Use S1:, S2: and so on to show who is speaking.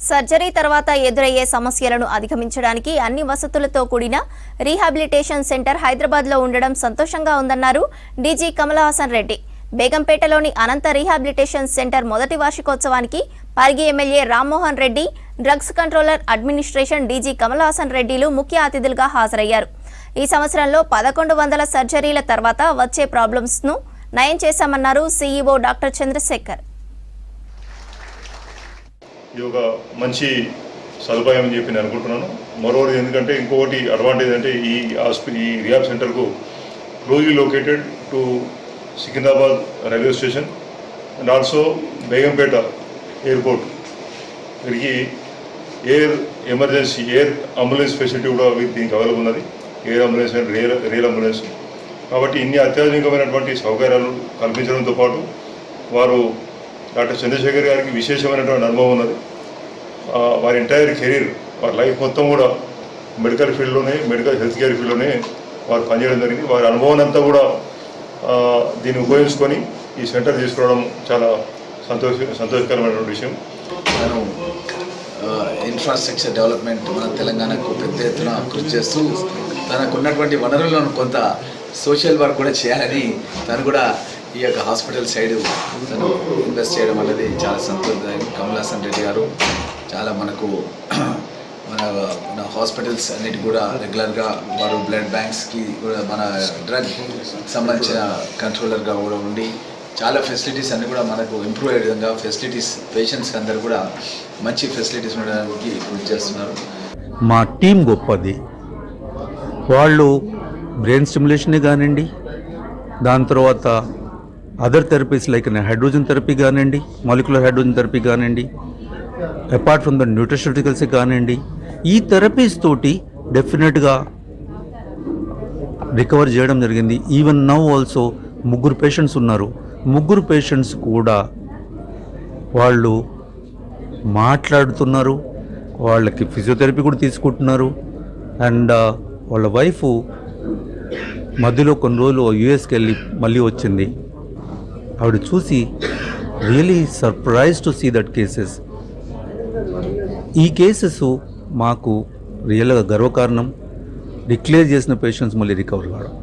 S1: Surgery తర్వాత ఎదురయ్యే సమస్యలను అధిగమించడానికి అన్ని వసతులతో కూడిన రీహాబిలిటేషన్ సెంటర్ హైదరాబాద్లో ఉండడం సంతోషంగా ఉందన్నారు డీజీ కమల్ హాసన్ రెడ్డి. బేగంపేటలోని అనంత రీహాబిలిటేషన్ సెంటర్ మొదటి వార్షికోత్సవానికి Parigi MLA Rammohan Reddy, drugs controller administration DG Kamal Haasan రెడ్డిలు ముఖ్య అతిథులుగా హాజరయ్యారు. ఈ సంవత్సరంలో 1100 సర్జరీల తర్వాత వచ్చే ప్రాబ్లమ్స్ ను నయం చేశామన్నారు సీఈఓ డాక్టర్ చంద్రశేఖర్.
S2: ఇది ఒక మంచి సదుపాయం అని చెప్పి నేను అనుకుంటున్నాను. మరోవర్ ఎందుకంటే ఇంకొకటి అడ్వాంటేజ్ అంటే ఈ రిహాబ్ సెంటర్కు closely located to Secunderabad railway station and also Begumpet airport. వీరికి air emergency air ambulance facility కూడా దీనికి అవైలబుల్ ఉన్నది. Air ambulance and rail ambulance. కాబట్టి ఇన్ని అత్యాధునికమైనటువంటి సౌకర్యాలు కల్పించడంతో పాటు వారు డాక్టర్ చంద్రశేఖర్ గారికి విశేషమైనటువంటి అనుభవం ఉన్నది. వారి ఎంటైర్ కెరీర్, వారి లైఫ్ మొత్తం కూడా మెడికల్ ఫీల్డ్లోనే, మెడికల్ హెల్త్ కేర్ ఫీల్డ్లోనే వారు పనిచేయడం జరిగింది. వారి అనుభవం అంతా కూడా దీన్ని ఉపయోగించుకొని ఈ సెంటర్ తీసుకురావడం చాలా సంతోషకరమైనటువంటి విషయం.
S3: తను ఇన్ఫ్రాస్ట్రక్చర్ డెవలప్మెంట్ మన తెలంగాణకు పెద్ద ఎత్తున కృషి చేస్తూ తనకు ఉన్నటువంటి వనరులను కొంత సోషల్ వర్క్ కూడా చేయాలని తను కూడా ఈ యొక్క హాస్పిటల్ సైడ్ తను ఇన్వెస్ట్ చేయడం అనేది చాలా సంతోషం. కమల్ హాసన్ రెడ్డి గారు చాలా మనకు మన హాస్పిటల్స్ అన్నిటి కూడా రెగ్యులర్గా వారు బ్లడ్ బ్యాంక్స్కి కూడా మన డ్రగ్ సంబంధించిన కంట్రోలర్గా కూడా ఉండి చాలా ఫెసిలిటీస్ అన్నీ కూడా మనకు ఇంప్రూవ్ అయ్యే విధంగా ఫెసిలిటీస్ పేషెంట్స్కి అందరూ కూడా మంచి ఫెసిలిటీస్ ఉండడానికి కృషి చేస్తున్నారు.
S4: మా టీం గొప్పది. వాళ్ళు బ్రెయిన్ స్టిమ్యులేషనే కానివ్వండి, దాని తర్వాత other therapies like hydrogen therapy కానివ్వండి, మాలిక్యులర్ హైడ్రోజన్ థెరపీ కానివ్వండి, అపార్ట్ ఫ్రమ్ ద న్యూట్రిషటికల్స్ కానివ్వండి, ఈ థెరపీస్ తోటి డెఫినెట్గా రికవర్ చేయడం జరిగింది. ఈవెన్ నౌ ఆల్సో 3 పేషెంట్స్ ఉన్నారు. 3 పేషెంట్స్ కూడా వాళ్ళు మాట్లాడుతున్నారు, వాళ్ళకి ఫిజియోథెరపీ కూడా తీసుకుంటున్నారు. అండ్ వాళ్ళ వైఫ్ మధ్యలో కొన్ని రోజులు యూఎస్కి వెళ్ళి మళ్ళీ వచ్చింది. ఆవిడ చూసి really surprise to see that cases. ఈ కేసెస్ మాకు రియల్గా గర్వకారణం. డిక్లేర్ చేసిన పేషెంట్స్ మళ్ళీ రికవర్ కావడం.